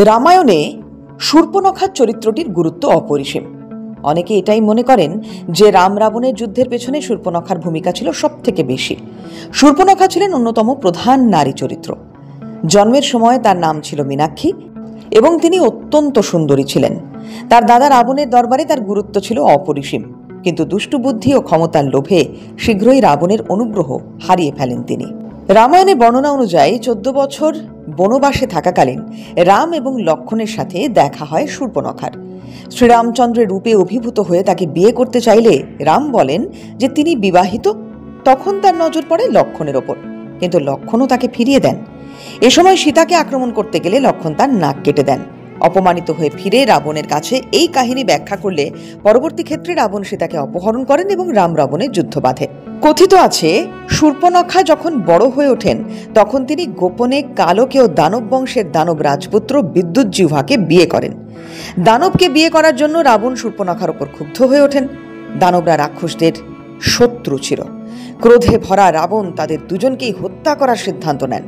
রামায়ণে শূর্পণখার চরিত্রটির গুরুত্ব অপরিসীম। অনেকে এটাই মনে করেন যে রাম রাবণের যুদ্ধের পেছনে শূর্পণখার ভূমিকা ছিল সব থেকে বেশি। শূর্পণখা ছিলেন অন্যতম প্রধান নারী চরিত্র। জন্মের সময় তার নাম ছিল মীনাক্ষী এবং তিনি অত্যন্ত সুন্দরী ছিলেন। তার দাদা রাবণের দরবারে তার গুরুত্ব ছিল অপরিসীম, কিন্তু দুষ্টু বুদ্ধি ও ক্ষমতার লোভে শীঘ্রই রাবণের অনুগ্রহ হারিয়ে ফেলেন তিনি। রামায়ণে বর্ণনা অনুযায়ী 14 বছর বনবাসে থাকাকালীন রাম এবং লক্ষ্মণের সাথে দেখা হয় শূর্পণখার। শ্রীরামচন্দ্রের রূপে অভিভূত হয়ে তাকে বিয়ে করতে চাইলে রাম বলেন যে তিনি বিবাহিত। তখন তার নজর পড়ে লক্ষ্মণের ওপর, কিন্তু লক্ষ্মণও তাকে ফিরিয়ে দেন। এ সময় সীতাকে আক্রমণ করতে গেলে লক্ষ্মণ তার নাক কেটে দেন। অপমানিত হয়ে ফিরে রাবণের কাছে এই কাহিনী ব্যাখ্যা করলে পরবর্তী ক্ষেত্রে রাবণ সীতাকে অপহরণ করেন এবং রাম রাবণের যুদ্ধ বাধে। কথিত আছে, শূর্পণখা যখন বড় হয়ে ওঠেন তখন তিনি গোপনে কালকেয় দানব বংশের দানব রাজপুত্র বিদ্যুৎজিহ্বাকে বিয়ে করেন। দানবকে বিয়ে করার জন্য রাবণ শূর্পণখার উপর ক্ষুব্ধ হয়ে ওঠেন। দানবরা রাক্ষসদের শত্রু ছিল। ক্রোধে ভরা রাবণ তাদের দুজনকেই হত্যা করার সিদ্ধান্ত নেন।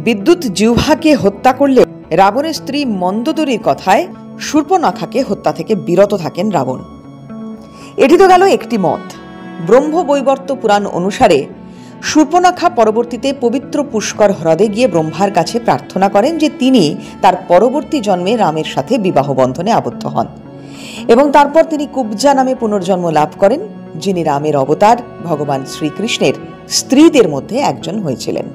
বিদ্যুৎজিহ্বাকে হত্যা করলে রাবণের স্ত্রী মন্দোদরীর কথায় শূর্পণখাকে হত্যা থেকে বিরত থাকেন রাবণ। এটি তো গেল একটি মত। ব্রহ্মবৈবর্ত পুরাণ অনুসারে শূর্পণখা পরবর্তীতে পবিত্র পুষ্কর হ্রদে গিয়ে ব্রহ্মার কাছে প্রার্থনা করেন যে তিনি তার পরবর্তী জন্মে রামের সাথে বিবাহ বন্ধনে আবদ্ধ হন, এবং তারপর তিনি কুব্জা নামে পুনর্জন্ম লাভ করেন, যিনি রামের অবতার ভগবান শ্রীকৃষ্ণের স্ত্রীদের মধ্যে একজন হয়েছিলেন।